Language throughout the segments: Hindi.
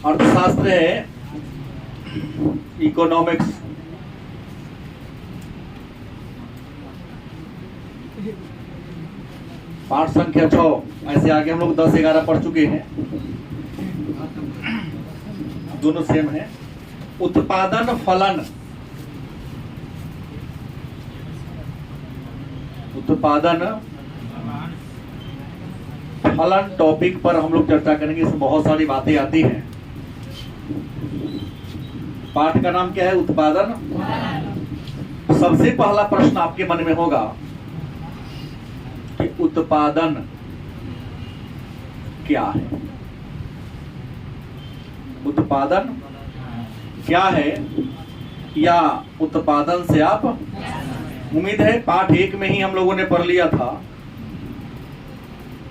अर्थशास्त्र है, इकोनॉमिक्स, पाठ संख्या 6। ऐसे आगे हम लोग 10-11 पढ़ चुके हैं, दोनों सेम है। उत्पादन फलन, उत्पादन फलन टॉपिक पर हम लोग चर्चा करेंगे। इसमें बहुत सारी बातें आती हैं। पाठ का नाम क्या है? उत्पादन। सबसे पहला प्रश्न आपके मन में होगा कि उत्पादन क्या है? उत्पादन क्या है, या उत्पादन से आप, उम्मीद है पाठ 1 में ही हम लोगों ने पढ़ लिया था,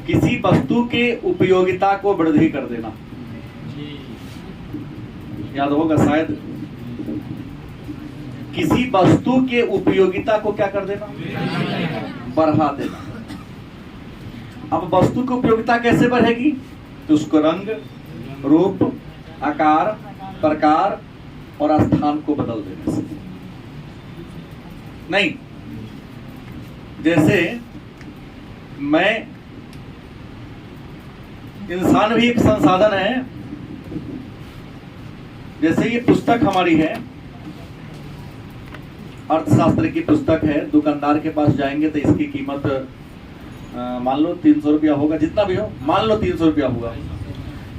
किसी वस्तु के उपयोगिता को वृद्धि कर देना। याद होगा शायद। किसी वस्तु के उपयोगिता को क्या कर देना? बढ़ा देना। अब वस्तु की उपयोगिता कैसे बढ़ेगी? तो उसको रंग, रूप, आकार, प्रकार और स्थान को बदल देने से नहीं। जैसे मैं, इंसान भी एक संसाधन है। जैसे ये पुस्तक हमारी है, अर्थशास्त्र की पुस्तक है। दुकानदार के पास जाएंगे तो इसकी कीमत मान लो 300 रुपया होगा, जितना भी हो, मान लो 300 रुपया होगा,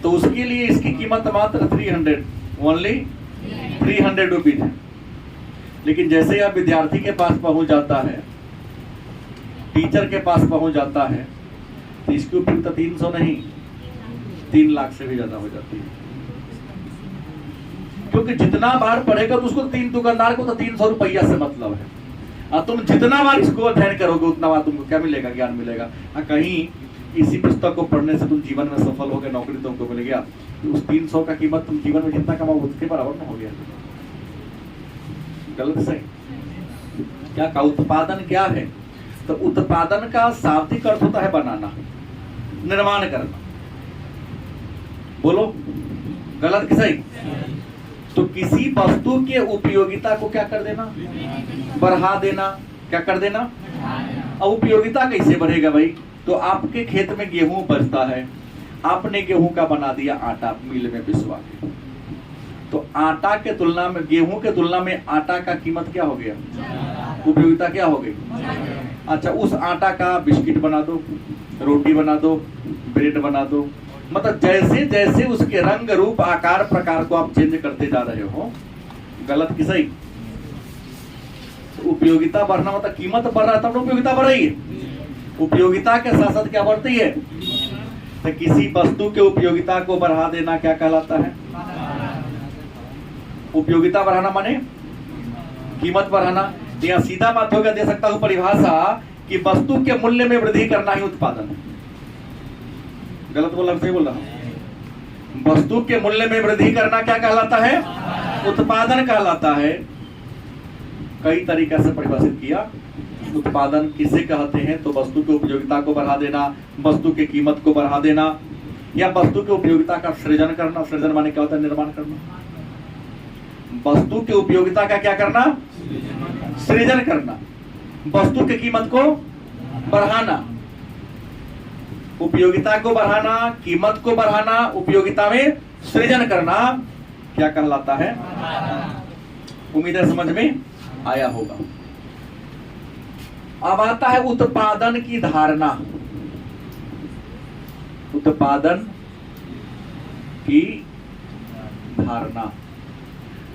तो उसके लिए इसकी कीमत मात्र 300, ओनली 300 रुपीज है। लेकिन जैसे आप विद्यार्थी के पास पहुंच जाता है, टीचर के पास पहुंच जाता है, तो इसकी उपयोगिता 300 नहीं, 3 लाख से भी ज्यादा हो जाती है। क्योंकि जितना बार पढ़ेगा तो उसको दुकानदार को तो 300 रुपया से मतलब है। और तुम जितना बार इसको अध्ययन करोगे उतना बार तुमको क्या मिलेगा? ज्ञान मिलेगा। कहीं इसी पुस्तक को पढ़ने से तुम जीवन में सफल हो गए, नौकरी तुमको मिल गया, तो उस 300 का कीमत तुम जीवन में जितना कमाओ उसके बराबर में हो गया। गलत सही? क्या का उत्पादन क्या है? तो उत्पादन का शाब्दिक अर्थ होता है बनाना, निर्माण करना। बोलो गलत कि सही? तो किसी वस्तु के उपयोगिता को क्या कर देना? बढ़ा देना। क्या कर देना? अब उपयोगिता कैसे बढ़ेगा भाई? तो आपके खेत में गेहूं बचता है, आपने गेहूं का बना दिया आटा मिल में पिसवा के, तो आटा के तुलना में, गेहूं के तुलना में आटा का कीमत क्या हो गया? उपयोगिता क्या हो गई? अच्छा, उस आटा का बिस्किट बना दो, रोटी बना दो, ब्रेड बना दो। मतलब जैसे जैसे उसके रंग, रूप, आकार, प्रकार को आप चेंज करते जा रहे हो। गलत कि सही? तो उपयोगिता बढ़ना मतलब कीमत बढ़ रहा है तब उपयोगिता बढ़ रही है। उपयोगिता के साथ साथ क्या बढ़ती है? तो किसी वस्तु के उपयोगिता को बढ़ा देना क्या कहलाता है? उपयोगिता बढ़ाना माने कीमत बढ़ाना। यह सीधा बात होगा, दे सकता हूं परिभाषा कि वस्तु के मूल्य में वृद्धि करना ही उत्पादन है। गलत बोला? सही बोल रहा हूं? वस्तु के मूल्य में वृद्धि करना क्या कहलाता है? उत्पादन कहलाता है। कई तरीके से परिभाषित किया। उत्पादन किसे कहते हैं? तो वस्तु की उपयोगिता को बढ़ा देना, वस्तु की कीमत को बढ़ा देना, या वस्तु की उपयोगिता का सृजन करना। सृजन माने क्या होता है? निर्माण करना। वस्तु की उपयोगिता का क्या करना? सृजन करना। वस्तु की कीमत को बढ़ाना, उपयोगिता को बढ़ाना, कीमत को बढ़ाना, उपयोगिता में सृजन करना क्या कहलाता है? उम्मीद है समझ में आया होगा। अब आता है उत्पादन की धारणा। उत्पादन की धारणा,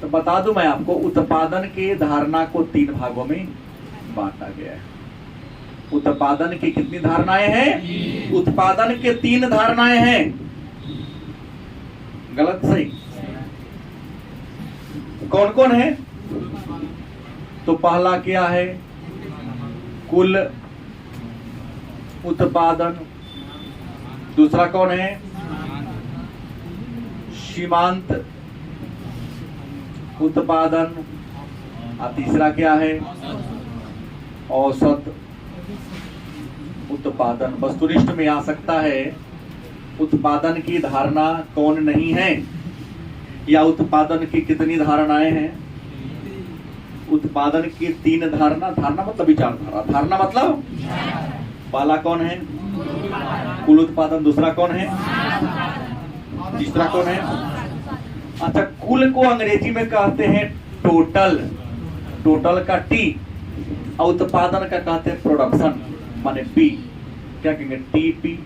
तो बता दूं मैं आपको, उत्पादन के धारणा को 3 भागों में बांटा गया है। उत्पादन की कितनी धारणाएं हैं? उत्पादन के 3 धारणाएं हैं। गलत सही? कौन कौन है? तो पहला क्या है? कुल उत्पादन। दूसरा कौन है? सीमांत उत्पादन। और तीसरा क्या है? औसत उत्पादन। वस्तुनिष्ठ में आ सकता है उत्पादन की धारणा कौन नहीं है? या उत्पादन की कितनी धारणाएं हैं? उत्पादन की 3 धारणा। धारणा मतलब विचारधारा, धारणा मतलब पहला कौन है? कुल उत्पादन। दूसरा कौन है? तीसरा कौन है? अच्छा, कुल को अंग्रेजी में कहते हैं टोटल, टोटल का टी, और उत्पादन का कहते हैं प्रोडक्शन माने पी। क्या कहेंगे? टीपी।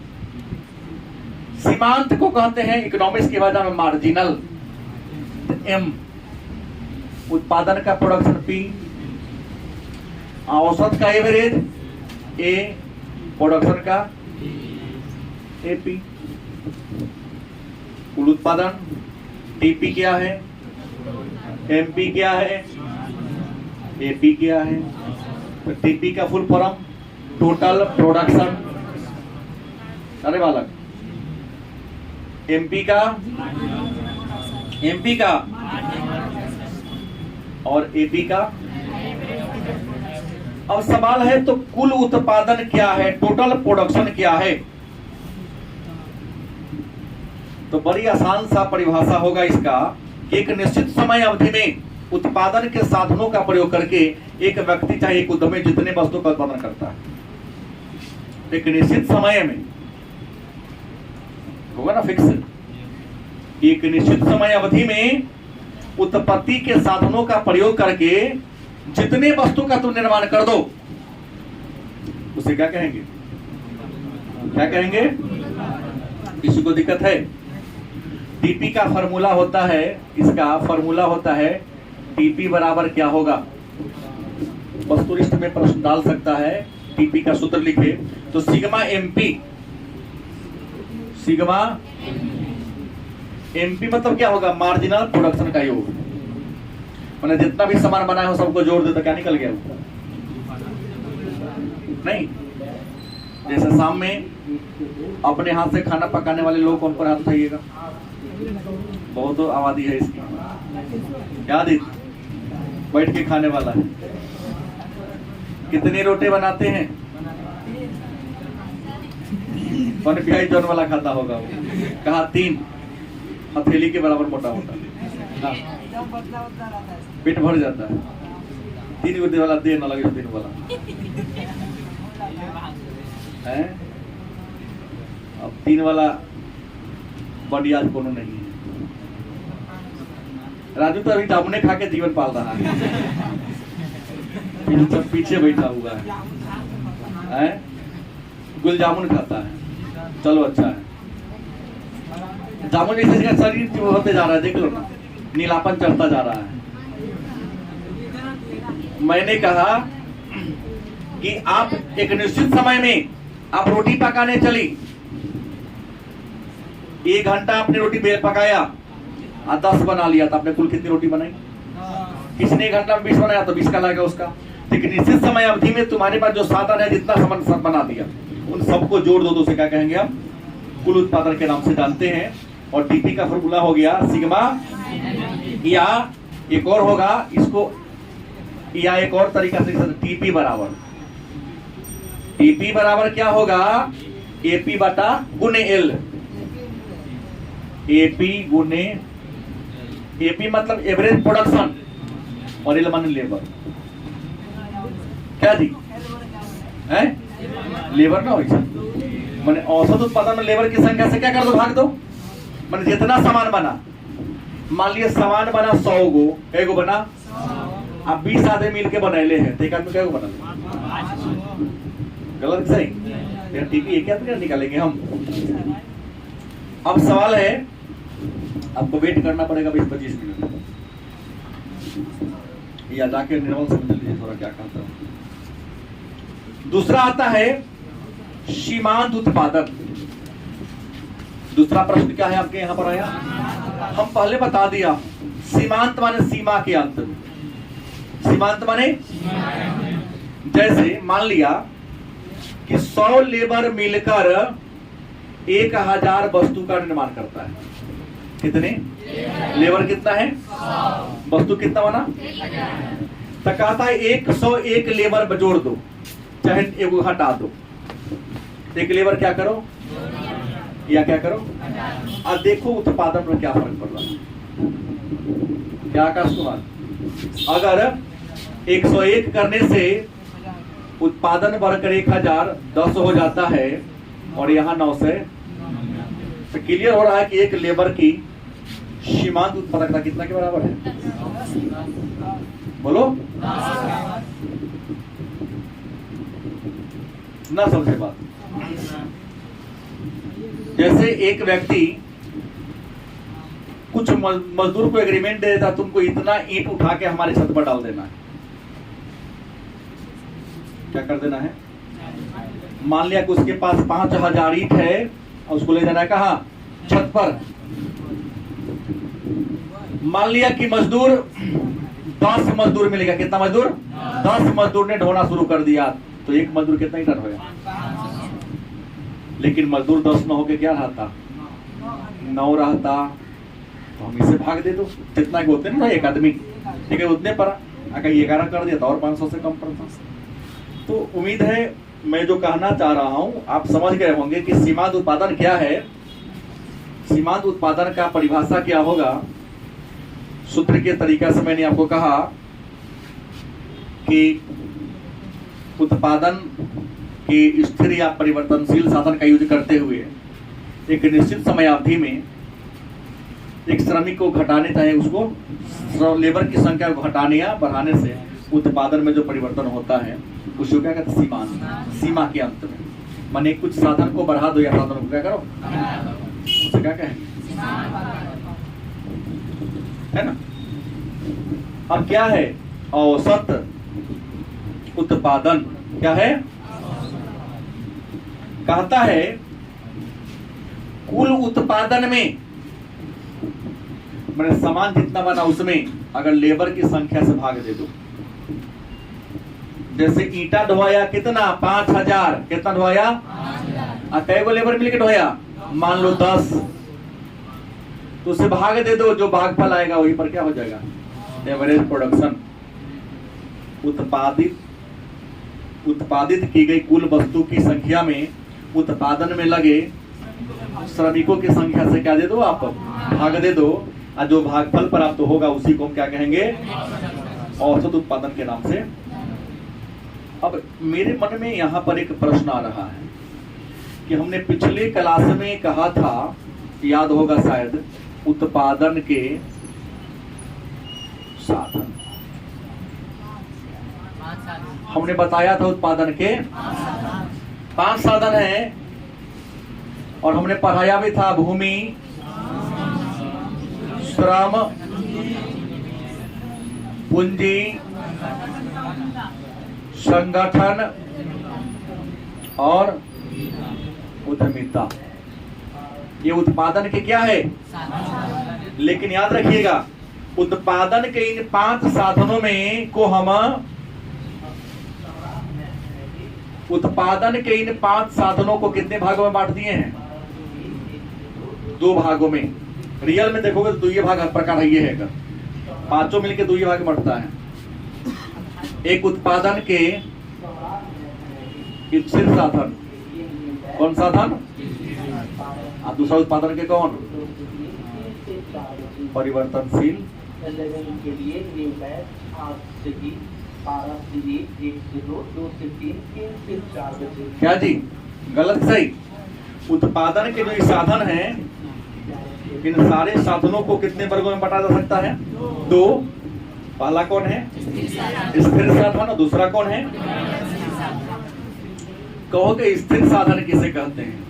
सीमांत को कहते हैं इकोनॉमिक्स की भाषा में मार्जिनल, एम। उत्पादन का प्रोडक्शन पी, औसत का एवरेज ए, प्रोडक्शन का एपी। कुल उत्पादन टीपी क्या है, एमपी क्या है, एपी क्या है? तो टीपी का फुल फॉर्म टोटल प्रोडक्शन। अरे बालक, एमपी का और एपी का। अब सवाल है तो कुल उत्पादन क्या है, टोटल प्रोडक्शन क्या है? तो बड़ी आसान सा परिभाषा होगा इसका कि एक निश्चित समय अवधि में उत्पादन के साधनों का प्रयोग करके एक व्यक्ति चाहे एक उद्यमी जितने वस्तु का उत्पादन करता है, एक निश्चित समय में होगा ना फिक्स, एक निश्चित समय अवधि में उत्पत्ति के साधनों का प्रयोग करके जितने वस्तु का तुम निर्माण कर दो, उसे क्या कहेंगे? क्या कहेंगे? किसी को दिक्कत है? टीपी का फॉर्मूला होता है, इसका फॉर्मूला होता है टीपी बराबर क्या होगा? वस्तुनिष्ठ में प्रश्न डाल सकता है। टीपी का सूत्र लिखे तो सिग्मा एमपी, सिग्मा एमपी मतलब क्या होगा? मार्जिनल प्रोडक्शन का योग। मैंने जितना भी सामान बनाया हो सबको जोड़ दे तो क्या निकल गया? नहीं। जैसे शाम में अपने हाथ से खाना पकाने वाले लोग कौन पर हाथ उठाइएगा? बहुत आबादी है इसकी। याद है? बैठ के खाने वाला है। कितने रोटे बनाते हैं? कौन प्याज जौन वाला खाता होगा वो? कहा 3 हथेली के बराबर मोटा होता है, पेट भर जाता है। 3 गुर्दे वाला देर न लगे 3 वाला है। अब 3 वाला बॉडी आज कोनो नहीं है। राजू तो अभी जामुने खा के जीवन पाल रहा है, सब पीछे बैठा हुआ है, गुल जामुन खाता है। चलो अच्छा है। जामुन जैसे इसका शरीर होते जा रहा है, देख लो ना, नीलापन चढ़ता जा रहा है। मैंने कहा कि आप एक निश्चित समय में आप रोटी पकाने चली, 1 घंटा आपने रोटी पकाया और 10 बना लिया, तो आपने कुल कितनी रोटी बनाई? किसने 1 घंटा में 20 बनाया तो 20 का लगेगा उसका। लेकिन निश्चित समय अवधि में तुम्हारे पास जो साधन है, जितना सामान सब बना दिया, उन सबको जोड़ दो तो उसे क्या कहेंगे हम? कुल उत्पादन के नाम से जानते हैं। और टीपी का फॉर्मूला हो गया सिग्मा, या एक और होगा इसको, या एक और तरीका से टीपी बराबर क्या होगा? एपी बटा गुने एल। एपी गुने, एपी मतलब एवरेज प्रोडक्शन और एल माने लेबर। क्या जी है? लेबर ना हो, मैंने औसत उत्पादन में लेबर की संख्या से क्या कर दो? भाग दो। मैंने जितना सामान बना, मान लिया सामान बना 100 गो, एगो बना, अब 20 आदमी मिल के बनैले हैं तो एक आदमी क्या बना? गलत सही? टीपी एक आदमी निकालेंगे हम। अब सवाल है, आपको वेट करना पड़ेगा 20-25 मिनट, या जाके निर्मल समझ लीजिए थोड़ा क्या कहता हूं। दूसरा आता है सीमांत उत्पादन। दूसरा प्रश्न क्या है आपके यहां पर आया? हम पहले बता दिया, सीमांत माने सीमा के अंत। सीमांत माने जैसे मान लिया कि 100 लेबर मिलकर 1000 वस्तु का निर्माण करता है। कितने? लेबर कितना है? वस्तु कितना बना? तो कहता है 101 लेबर जोड़ दो, चाहे एगो हटा दो। एक लेबर क्या करो या क्या करो? अब देखो उत्पादन में क्या फर्क पड़ रहा है। क्या आकाश कुमार? अगर 101 करने से उत्पादन बढ़कर 1000 10 हो जाता है और यहाँ 900, तो क्लियर हो रहा है कि एक लेबर की सीमांत उत्पादकता कितना के बराबर है? बोलो ना, समझे बात? जैसे एक व्यक्ति कुछ मजदूर को एग्रीमेंट दे देता, तुमको इतना ईंट उठा के हमारे छत पर डाल देना है। क्या कर देना है? मान लिया कि उसके पास 5000 ईंट है और उसको ले जाना है कहाँ? छत पर। मान लिया कि मजदूर 10 मजदूर मिलेगा। कितना मजदूर? 10 मजदूर ने ढोना शुरू कर दिया, तो एक मजदूर कितना ईंट होगा? लेकिन मजदूर 10 न होके क्या रहता? 9 रहता। तो हम इसे भाग दे दो, जितना के होते ना एक आदमी, ठीक है, उतने पर अगर 11 कर दिया तो और 500 से कम पड़ता। तो उम्मीद है मैं जो कहना चाह रहा हूं आप समझ गए होंगे कि सीमांत उत्पादन क्या है। सीमांत उत्पादन का परिभाषा क्या होगा? सूत्र के तरीका से मैंने आपको कहा कि उत्पादन के स्थिर या परिवर्तनशील साधन का यूज करते हुए एक निश्चित समय अवधि में एक श्रमिक को घटाने चाहे उसको लेबर की संख्या को घटाने या बढ़ाने से उत्पादन में जो परिवर्तन होता है उसको क्या कहते हैं? सीमांत। सीमा के अंत में माने कुछ साधन को बढ़ा दो या साधन को क्या करो, उसे क्या कहेंगे? है ना? अब क्या है औसत उत्पादन? क्या है? कहता है कुल उत्पादन में मैंने सामान जितना बना उसमें अगर लेबर की संख्या से भाग दे दो। जैसे ईंटा ढोया कितना? 5000। कितना ढोया? कै गो लेबर मिलकर ढोया? मान लो 10, तो उसे भाग दे दो, जो भागफल आएगा वही पर क्या हो जाएगा? Average production. उत्पादित की गई कुल वस्तु की संख्या में उत्पादन में लगे श्रमिकों की संख्या से क्या दे दो? आप भाग दे दो, और जो भागफल प्राप्त होगा उसी को हम क्या कहेंगे? औसत उत्पादन के नाम से। अब मेरे मन में यहाँ पर एक प्रश्न आ रहा है कि हमने पिछले क्लास में कहा था, याद होगा शायद, उत्पादन के साधन। हमने बताया था उत्पादन के 5 साधन हैं और हमने पढ़ाया भी था भूमि, श्रम, पूंजी, संगठन और उद्यमिता। ये उत्पादन के क्या है? लेकिन याद रखिएगा उत्पादन के इन 5 साधनों में को हम उत्पादन के इन 5 साधनों को कितने भागों में बांट दिए हैं? 2 भागों में। रियल में देखोगे तो 2 भाग हर प्रकार ये है, पांचों मिलकर 2 भाग बढ़ता है। एक उत्पादन के स्थिर साधन, कौन साधन? और दूसरा उत्पादन के कौन? परिवर्तनशील। क्या जी? गलत सही? उत्पादन के जो ये साधन हैं, इन सारे साधनों को कितने वर्गों में बांटा जा सकता है? 2। पहला कौन है? स्थिर साधन। और दूसरा कौन है? कहोगे स्थिर साधन किसे कहते हैं?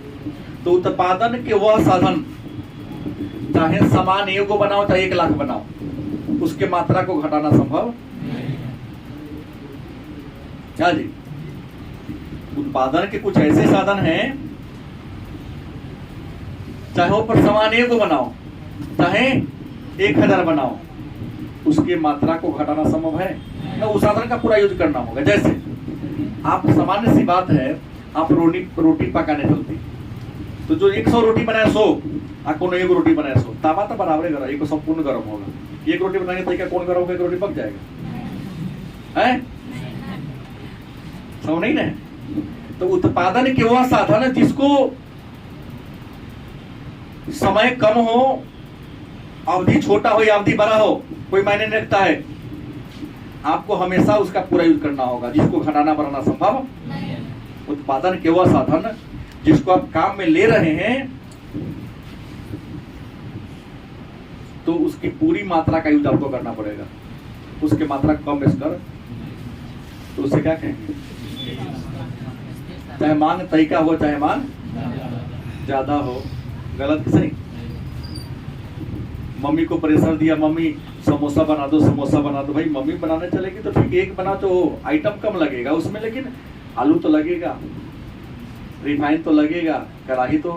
तो उत्पादन के वह साधन, चाहे समान एगो बनाओ चाहे 1 लाख बनाओ, उसके मात्रा को घटाना संभव क्या जी? उत्पादन के कुछ ऐसे साधन हैं, चाहे वो पर समान एगो बनाओ चाहे 1000 बनाओ, उसके मात्रा को घटाना संभव है ना? उस साधन का पूरा यूज करना होगा। जैसे आप सामान्य सी बात है, आप रोटी पकाने चलती, तो जो 100 रोटी बनाए 100, आपको 1 रोटी बनाए 100, तावा तो बराबर गर्म, एक संपूर्ण गर्म होगा। 1 रोटी बनाने तरीका कौन गर्म होगा? 1 रोटी पक जाएगा है? समझ नहीं ना? तो उत्पादन के वह साधन है जिसको समय कम हो अवधि छोटा हो या अवधि बड़ा हो कोई मायने नहीं रखता है, आपको हमेशा उसका पूरा यूज करना होगा, जिसको घटाना बढ़ाना संभव नहीं। उत्पादन के वह साधन जिसको आप काम में ले रहे हैं तो उसकी पूरी मात्रा का यूज आपको करना पड़ेगा, उसके मात्रा कम बेस कर तो उसे क्या कहेंगे, चाहे मांग तरीका हो चाहे मांग ज्यादा हो। गलत कि सही? मम्मी को प्रेशर दिया, मम्मी समोसा बना दो समोसा बना दो, भाई मम्मी बनाने चलेगी तो ठीक एक बना तो आइटम कम लगेगा उसमें, लेकिन आलू तो लगेगा, रिफाइन तो लगेगा, कढ़ाई तो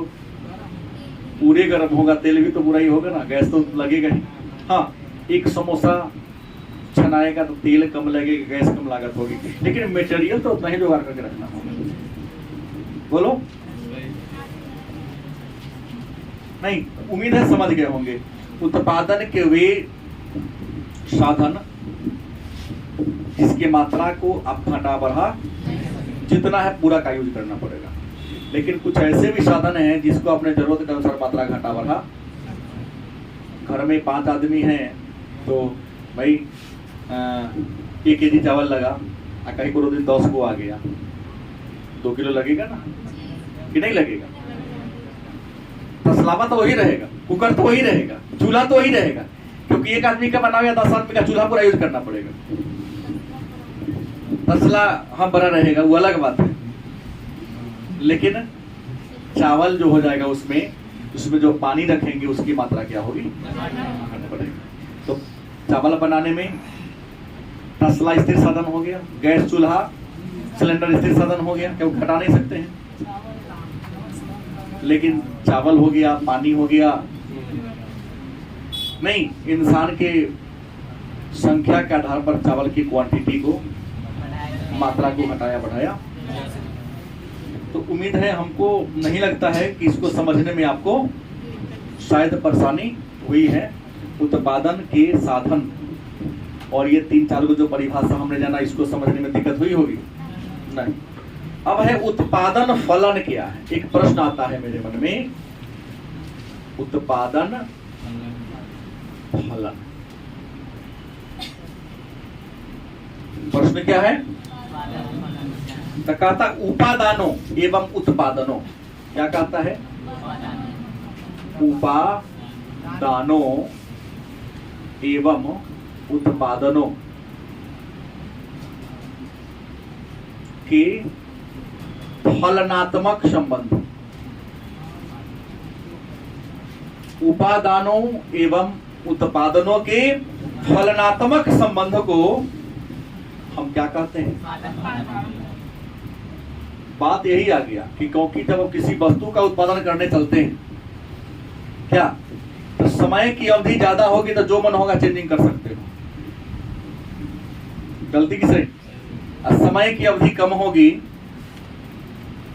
पूरे गर्म होगा, तेल भी तो पूरा ही होगा ना, गैस तो लगेगा ही। हाँ, एक समोसा छनाएगा तो तेल कम लगेगा, गैस कम लागत होगी, लेकिन मटेरियल तो उतना ही जुगाड़ करके रखना होगा। बोलो नहीं, उम्मीद है समझ गए होंगे। उत्पादन के वे साधन जिसके मात्रा को आप घटा बढ़ा जितना है पूरा का यूज करना पड़ेगा, लेकिन कुछ ऐसे भी साधन हैं जिसको अपने जरूरत के अनुसार मात्रा घटा बढ़ा। घर में 5 आदमी हैं तो भाई 1 केजी चावल लगा, कहीं को दिन 10 को आ गया, 2 किलो लगेगा ना कि नहीं लगेगा? तसलावा तो वही रहेगा, कुकर तो वही रहेगा, चूल्हा तो वही रहेगा, क्योंकि 1 आदमी का बनाओ या 10 आदमी का चूल्हा पूरा यूज करना पड़ेगा। तसला हाँ बड़ा रहेगा वो अलग बात है, लेकिन चावल जो हो जाएगा उसमें जो पानी रखेंगे उसकी मात्रा क्या होगी करना पड़ेगा। तो चावल बनाने में तसला स्थिर साधन हो गया, गैस चूल्हा सिलेंडर स्थिर साधन हो गया, क्यों घटा नहीं सकते हैं, लेकिन चावल हो गया, पानी हो गया नहीं, इंसान के संख्या के आधार पर चावल की क्वांटिटी को मात्रा को घटाया बढ़ाया। तो उम्मीद है, हमको नहीं लगता है कि इसको समझने में आपको शायद परेशानी हुई है। उत्पादन के साधन और ये 3-4 को जो परिभाषा हमने जाना, इसको समझने में दिक्कत हुई होगी नहीं। अब है उत्पादन फलन क्या है। एक प्रश्न आता है मेरे मन में, उत्पादन फलन, प्रश्न क्या है? तो कहता उपादानों एवं उत्पादनों, क्या कहता है? उपादानों एवं उत्पादनों के फलनात्मक संबंध। उपादानों एवं उत्पादनों के फलनात्मक संबंध को हम क्या कहते हैं? बात यही आ गया कि क्योंकि जब आप किसी वस्तु का उत्पादन करने चलते हैं क्या, तो समय की अवधि ज्यादा होगी तो जो मन होगा चेंजिंग कर सकते हो, गलती किसे? समय की अवधि कम होगी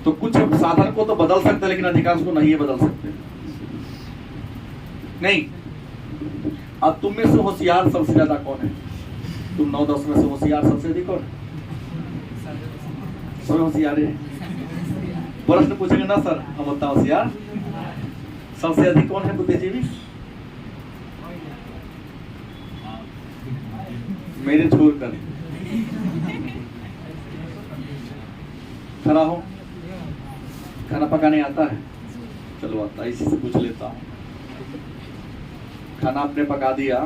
तो कुछ साधन को तो बदल सकते हैं, लेकिन अधिकांश को नहीं बदल सकते। नहीं, अब तुम में से होशियार सबसे ज्यादा कौन है? तुम 9-10 में से होशियार सबसे अधिक कौन है? सब होशियार है। प्रश्न पूछेंगे ना सर, हम उतना होशियार, सबसे अधिक कौन है बुद्धिजीवी? मेरे छोड़कर खड़ा हो। खाना पकाने आता है? चलो आता है, इसी से पूछ लेता हूँ। खाना आपने पका दिया,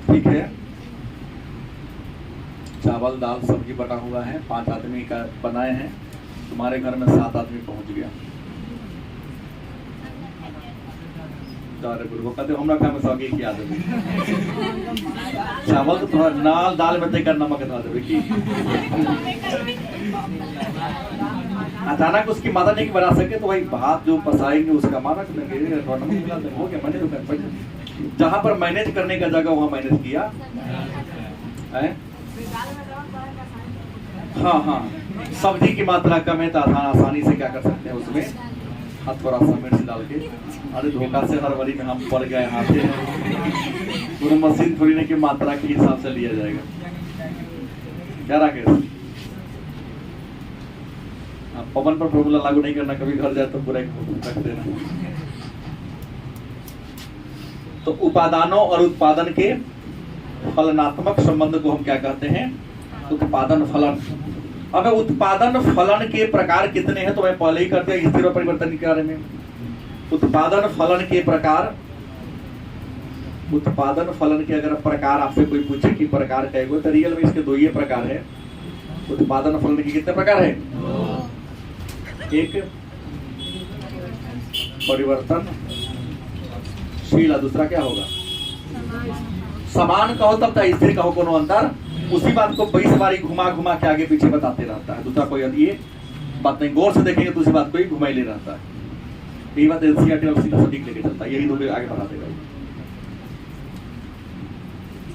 ठीक है, चावल दाल सब्जी बना हुआ है, 5 आदमी का बनाए हैं, तुम्हारे घर में 7 आदमी पहुंच गया। कहते हमरा खाए में सौगी की आदत चावल तो थोड़ा नाल दाल में देकर नमक धरा देवे की। अचानक उसकी माता नहीं बना सके तो भाई भात जो पसाएंगे उसका माना देंगे, थोड़ा नमक मिला देंगे, हो गया। मैंने तो जहाँ पर मैनेज करने का जगह वहाँ मैनेज किया है। हाँ हाँ, सब्जी की मात्रा कम है तो आसानी से क्या कर सकते हैं, उसमें हाथ थोड़ा सा मिर्च डाल के, अरे धोखा से हरवरी में हम पड़ गए हाथ से, पूरी मशीन थोड़ी नहीं कि मात्रा के हिसाब से लिया जाएगा। क्या राकेश, पवन पर फॉर्मूला लागू नहीं करना, कभी घर जाए तो पूरा रख देना। तो उपादानों और उत्पादन के फलनात्मक संबंध को हम क्या कहते हैं? उत्पादन फलन। अब उत्पादन फलन के प्रकार कितने हैं तो मैं पहले ही करते हैं स्थिर और परिवर्तन के बारे में। उत्पादन फलन के प्रकार, उत्पादन फलन के अगर प्रकार आपसे कोई पूछे कि प्रकार कैगो, तो रियल में इसके दो ही प्रकार है। उत्पादन फलन के कितने प्रकार है? एक परिवर्तनशील, दूसरा क्या होगा? समान कहो तब तक स्थिर कहो कोनो अंतर, उसी बात को 20 बारी घुमा घुमा के आगे पीछे बताते रहता है। दूसरा कोई ये बात नहीं, गौर से देखेंगे दूसरी बात को ही घुमाई ले रहता है। यही बात एनसीईआरटी और सीधा सटीक लेके चलता है, यही दो आगे बढ़ा देगा।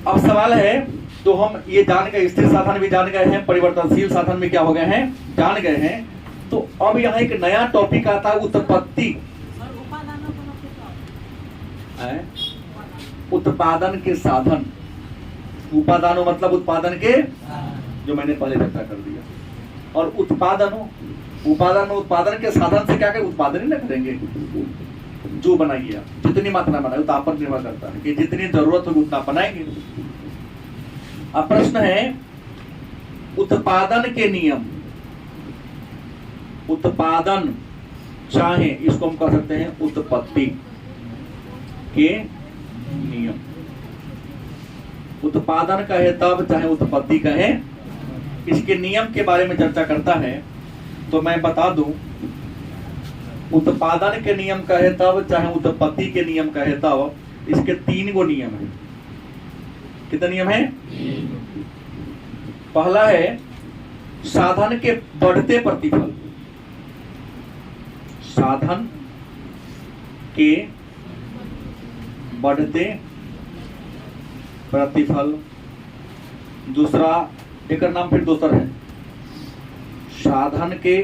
अब सवाल है, तो हम ये जान गए, स्थिर साधन भी जान गए हैं, परिवर्तनशील साधन भी क्या हो गए हैं? जान गए हैं। तो अब यहाँ एक नया टॉपिक आता है, उत्पत्ति। उत्पादन के साधन। उपादानों मतलब उत्पादन के, जो मैंने पहले चर्चा कर दिया। और उत्पादनों, उपादान उत्पादन के साधन से क्या करें? उत्पादन ही ना करेंगे। जो बनाइए आप, जितनी मात्रा बनाए तो आप पर निर्भर करता है कि जितनी जरूरत होगी उतना बनाएंगे। अब प्रश्न है उत्पादन के नियम। उत्पादन चाहे इसको हम कह सकते हैं उत्पत्ति के नियम। उत्पादन कहे तब, चाहे उत्पत्ति कहे, इसके नियम के बारे में चर्चा करता है। तो मैं बता दूं, उत्पादन के नियम कहे तब, चाहे उत्पत्ति के नियम कहे तब, इसके 3 गो नियम है। कितने नियम है? पहला है साधन के बढ़ते प्रतिफल। साधन के बढ़ते प्रतिफल। दूसरा, एक नाम फिर दूसरा है साधन के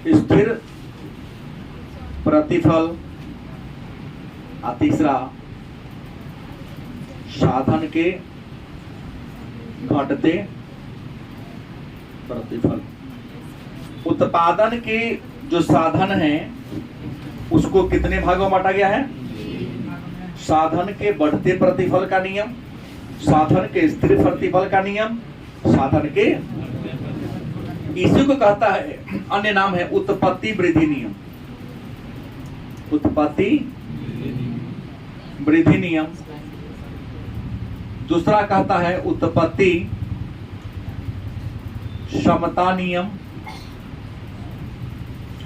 स्थिर प्रतिफल। और तीसरा साधन के घटते प्रतिफल। उत्पादन के जो साधन है उसको कितने भागों में बांटा गया है? साधन के बढ़ते प्रतिफल का नियम, साधन के स्थिर प्रतिफल का नियम, साधन के, इसी को कहता है, अन्य नाम है उत्पत्ति वृद्धि नियम। उत्पत्ति वृद्धि नियम। दूसरा कहता है उत्पत्ति समता नियम।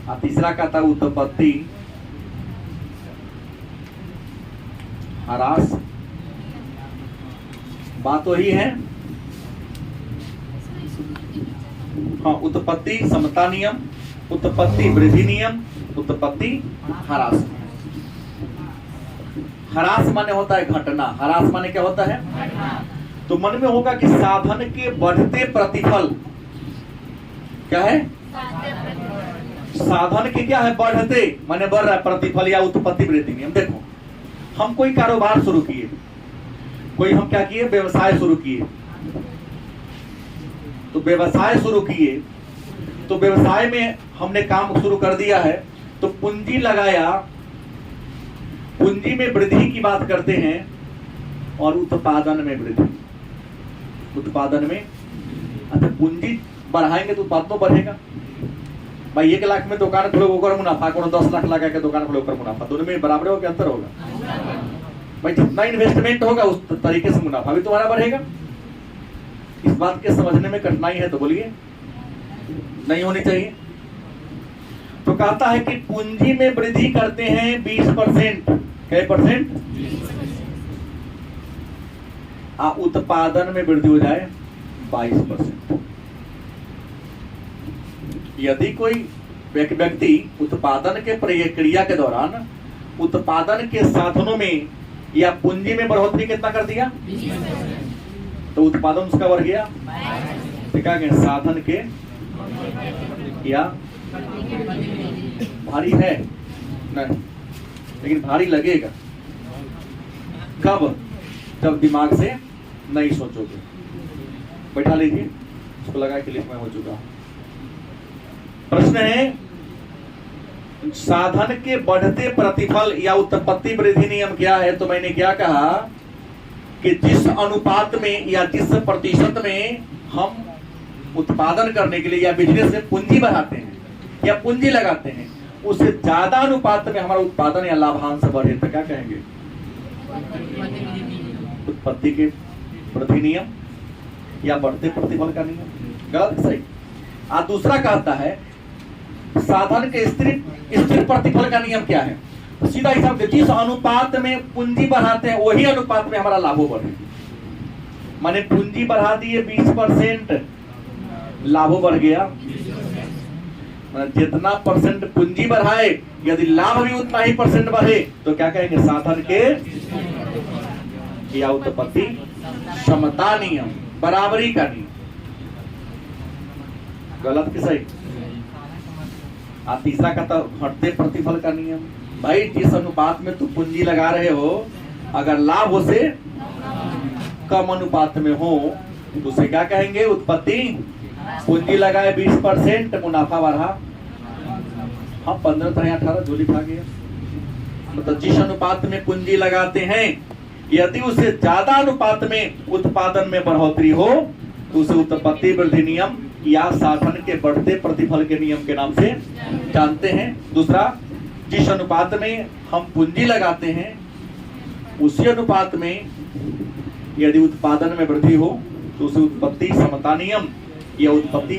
और तीसरा कहता है उत्पत्ति ह्रास। बात वही है। हाँ, उत्पत्ति समता नियम, उत्पत्ति वृद्धि नियम, उत्पत्ति ह्रास। ह्रास माने होता है घटना। ह्रास माने क्या होता है? तो मन में होगा कि साधन के बढ़ते प्रतिफल क्या है? साधन के क्या है? बढ़ते माने बढ़ रहा है प्रतिफल या उत्पत्ति वृद्धि नियम। देखो, हम कोई कारोबार शुरू किए, कोई हम क्या किए? व्यवसाय शुरू किए। तो व्यवसाय शुरू किए, तो व्यवसाय में हमने काम शुरू कर दिया है, तो पूंजी लगाया, पूंजी में वृद्धि की बात करते हैं, और उत्पादन में वृद्धि। उत्पादन में, अच्छा, पूंजी बढ़ाएंगे तो उत्पादन तो बढ़ेगा। भाई 1 लाख में दुकान खोलो होकर मुनाफा, कोनो 10 लाख लगा के दुकान खोलो होकर मुनाफा, दोनों में बराबर हो, क्या अंतर होगा? भाई जितना इन्वेस्टमेंट होगा उस तरीके से मुनाफा भी तुम्हारा बढ़ेगा। इस बात के समझने में कठिनाई है तो बोलिए, नहीं होनी चाहिए। तो कहता है कि पूंजी में वृद्धि करते हैं 20%। क्या परसेंट? उत्पादन में वृद्धि हो जाए 22%। यदि कोई व्यक्ति उत्पादन के प्रक्रिया के दौरान उत्पादन के साधनों में या पूंजी में बढ़ोतरी कितना कर दिया, तो उत्पादन उसका बढ़ गया। ठीक है, साधन के या भारी है नहीं, लेकिन भारी लगेगा कब? जब दिमाग से नहीं सोचोगे। बैठा लीजिए, उसको लगा कि लिस्ट में हो चुका। प्रश्न है साधन के बढ़ते प्रतिफल या उत्पत्ति वृद्धि नियम क्या है? तो मैंने क्या कहा कि जिस अनुपात में या जिस प्रतिशत में हम उत्पादन करने के लिए या बिजनेस में पूंजी बढ़ाते हैं या पूंजी लगाते हैं, उससे ज्यादा अनुपात में हमारा उत्पादन या लाभांश बढ़े तो क्या कहेंगे? उत्पत्ति के वृद्धि नियम या बढ़ते प्रतिफल का नियम। गलत सही? दूसरा कहता है साधन के स्थिर प्रतिफल का नियम क्या है? तो सीधा हिसाब से जिस अनुपात में पूंजी बढ़ाते हैं वही अनुपात में हमारा लाभो बढ़े। माने पूंजी बढ़ा दिए 20%, लाभो बढ़ गया। जितना परसेंट पूंजी बढ़ाए यदि लाभ भी उतना ही परसेंट बढ़े तो क्या कहेंगे? साधन के या उत्पत्ति समता नियम, बराबरी का नियम। गलत कि सही? तीसरा का तो घटते प्रतिफल का नियम। भाई जिस अनुपात में तुम पूंजी लगा रहे हो, अगर लाभ उसे कम अनुपात में हो तो उसे क्या कहेंगे? उत्पत्ति। पूंजी लगाए 20%, मुनाफा बढ़ा, हम 15 था 18 झोली खा गया। मतलब जिस अनुपात में पूंजी लगाते हैं यदि उसे ज्यादा अनुपात में उत्पादन में बढ़ोतरी हो तो उसे उत्पत्ति वृद्धि नियम या साधन के बढ़ते प्रतिफल के नियम के नाम से जानते हैं। दूसरा, जिस अनुपात में हम पूंजी लगाते हैं उसी अनुपात में यदि उत्पादन में वृद्धि हो तो उसे उत्पत्ति समता नियम या उत्पत्ति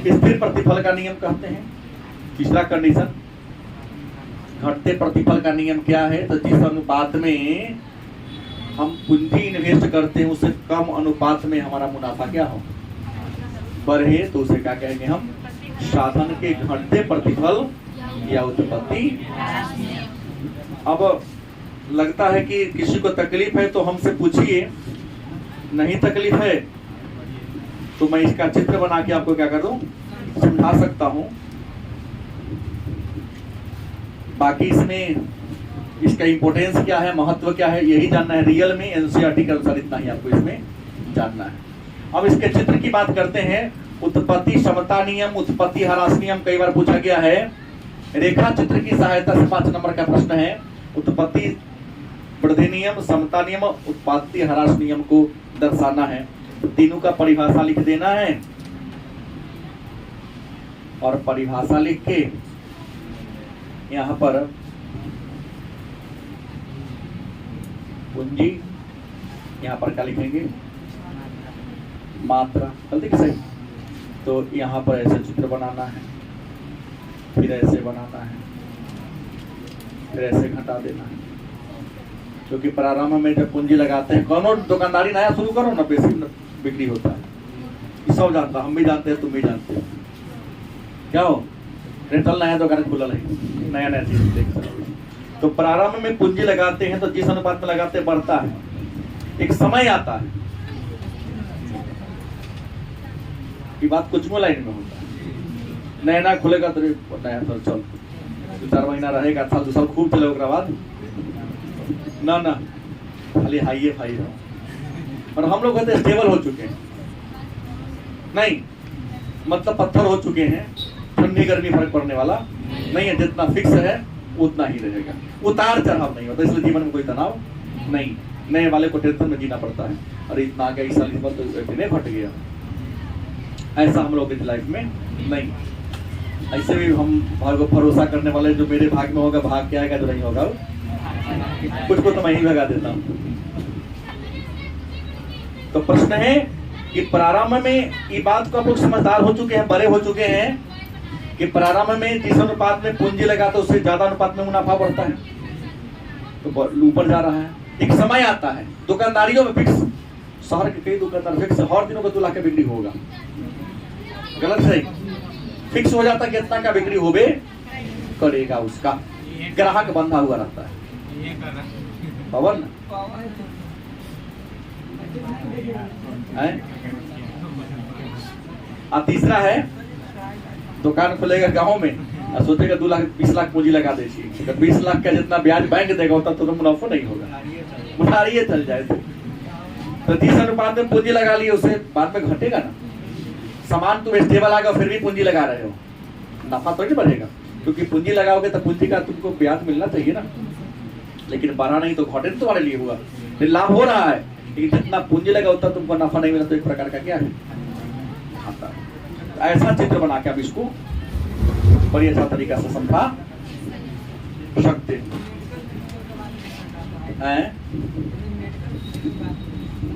स्थिर प्रतिफल का नियम कहते हैं। तीसरा कंडीशन, घटते प्रतिफल का नियम क्या है? तो जिस अनुपात में हम पूंजी इन्वेस्ट करते हैं उससे कम अनुपात में हमारा मुनाफा क्या हो? बढ़े तो उसे क्या कहेंगे हम? साधन के घटते प्रतिफल या उत्पत्ति। अब लगता है कि किसी को तकलीफ है तो हमसे पूछिए, नहीं तकलीफ है तो मैं इसका चित्र बना के आपको क्या कर दूं? समझा सकता हूं। बाकी इसमें इसका इंपोर्टेंस क्या है, महत्व क्या है, यही जानना है। रियल में एनसीईआरटी के अनुसार इतना ही आपको इसमें जानना है। अब इसके चित्र की बात करते हैं। उत्पत्ति समता नियम, उत्पत्ति ह्रास नियम कई बार पूछा गया है। रेखा चित्र की सहायता से 5 नंबर का प्रश्न है। उत्पत्ति वृद्धि नियम, समता नियम, उत्पत्ति ह्रास नियम को दर्शाना है। तीनों का परिभाषा लिख देना है और परिभाषा लिख के यहाँ पर पूंजी, यहाँ पर क्या लिखेंगे? मात्रा। गलती कि सही? तो यहाँ पर ऐसे चित्र बनाना है, फिर ऐसे बनाना है, फिर ऐसे घटा देना है। क्योंकि प्रारंभ में जब पूंजी लगाते हैं, कौन दुकानदारी नया शुरू करो ना, बेसिक बिक्री होता है। सब जानता, हम भी जानते हैं, तुम भी जानते हो। क्या हो? रेंटल नया दुकान खुला नहीं, नया नया चीज देख सकते। तो प्रारंभ में पूंजी लगाते हैं तो जिस अनुपात में लगाते हैं बढ़ता है। एक समय आता है, ये बात कुछ में लाइन में होता है। नया नया खुलेगा तो नया तो चल 2-4 महीना रहेगा, साल 2 साल खूब चले, उसके बाद ना ना खाली हाई फाई है। और हम लोग कहते स्टेबल हो चुके हैं, नहीं मतलब पत्थर हो चुके हैं, ठंडी गर्मी फर्क पड़ने वाला नहीं है। जितना फिक्स है उतना ही रहेगा, उतार चढ़ाव नहीं होता। इसलिए जीवन में कोई तनाव नहीं। नए वाले को टेंशन में जीना पड़ता है, अरे इतना आ गया इस साल, इस बार तो इतने घट गया। ऐसा हम लोग की लाइफ में नहीं। ऐसे भी हम भाग को भरोसा करने वाले, जो मेरे भाग में होगा भाग के आएगा, जो नहीं होगा कुछ को तो मैं ही भगा देता हूँ। तो प्रश्न है कि प्रारंभ में, ये बात को आप लोग समझदार हो चुके हैं, बड़े हो चुके हैं कि प्रारंभ में जिस अनुपात में पूंजी लगा तो उससे ज्यादा अनुपात में मुनाफा बढ़ता है, तो ऊपर जा रहा है। एक समय आता है, दुकानदारियों में फिक्स, शहर के कई दुकानदार फिक्स हर दिनों को 2 लाख का बिक्री होगा। गलत सही? फिक्स हो जाता है कि इतना का बिक्री होबे करेगा, उसका ग्राहक बंधा हुआ रहता है। पवन तीसरा है, दुकान खुलेगा गांव में और सोचेगा 2 लाख 20 लाख पूंजी लगा दे, 20 लाख का जितना ब्याज बैंक देगा उतना तो मुनाफा नहीं होगा, उधारिये चल जाए। तो 30 अनुपात में पूंजी लगा ली, उसे बाद में घटेगा ना। सामान तुम स्टेबल आएगा फिर भी पूंजी लगा रहे हो, नफा तो नहीं बढ़ेगा। क्योंकि पूंजी लगाओगे तो पूंजी का तुमको ब्याज मिलना चाहिए ना, लेकिन बढ़ा नहीं तो घाटे तुम्हारे लिए हुआ। फिर लाभ हो रहा है लेकिन जितना पूंजी लगा उतना तुमको नफा नहीं मिला, तो एक प्रकार का क्या है आता है। ऐसा चित्र बना के आप इसको बड़ी अच्छा तरीका से समझा सकते हैं।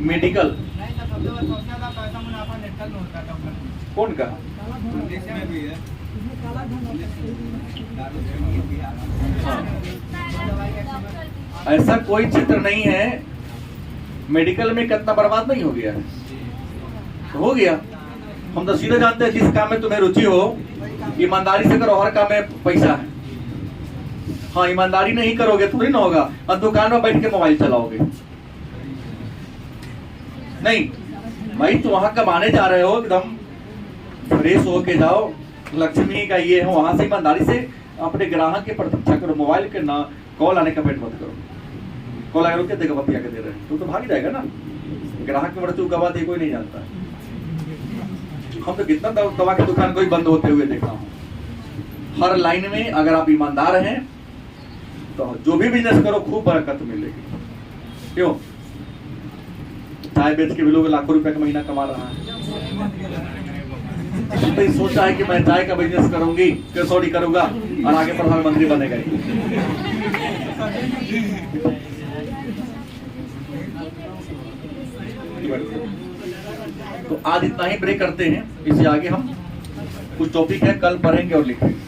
मेडिकल कौन कहा? ऐसा कोई चित्र नहीं है। मेडिकल में कितना बर्बाद नहीं हो गया है, हो गया। हम तो सीधे जानते हैं जिस काम में तुम्हें रुचि हो ईमानदारी से करो, हर काम में पैसा है। हाँ, ईमानदारी नहीं करोगे तो नहीं ना होगा, और दुकान में बैठ के मोबाइल चलाओगे नहीं भाई। तुम वहां कमाने जा रहे हो, एकदम फ्रेश होके जाओ, लक्ष्मी का ये है, वहां से ईमानदारी से अपने ग्राहक की प्रतीक्षा करो। मोबाइल के ना कॉल आने का वेट मत करो। कॉल आगे रुके देगा बतिया के दे रहे हैं तो भाग जाएगा ना। ग्राहक की मृत्यु गवा दे कोई नहीं जानता है। हम तो कितना दवा की दुकान कोई बंद होते हुए देखा हूं। हर लाइन में अगर आप ईमानदार हैं तो जो भी बिजनेस करो खूब बरकत मिलेगी। क्यों? चाय बेच के भी लोग लाखों रुपए का महीना कमा रहा है। तो सोचा है कि मैं चाय का बिजनेस करूंगी, कसौड़ी करूंगा और आगे प्रधानमंत्री बनेगा। तो आज इतना ही ब्रेक करते हैं, इससे आगे हम कुछ टॉपिक है कल पढ़ेंगे और लिखेंगे।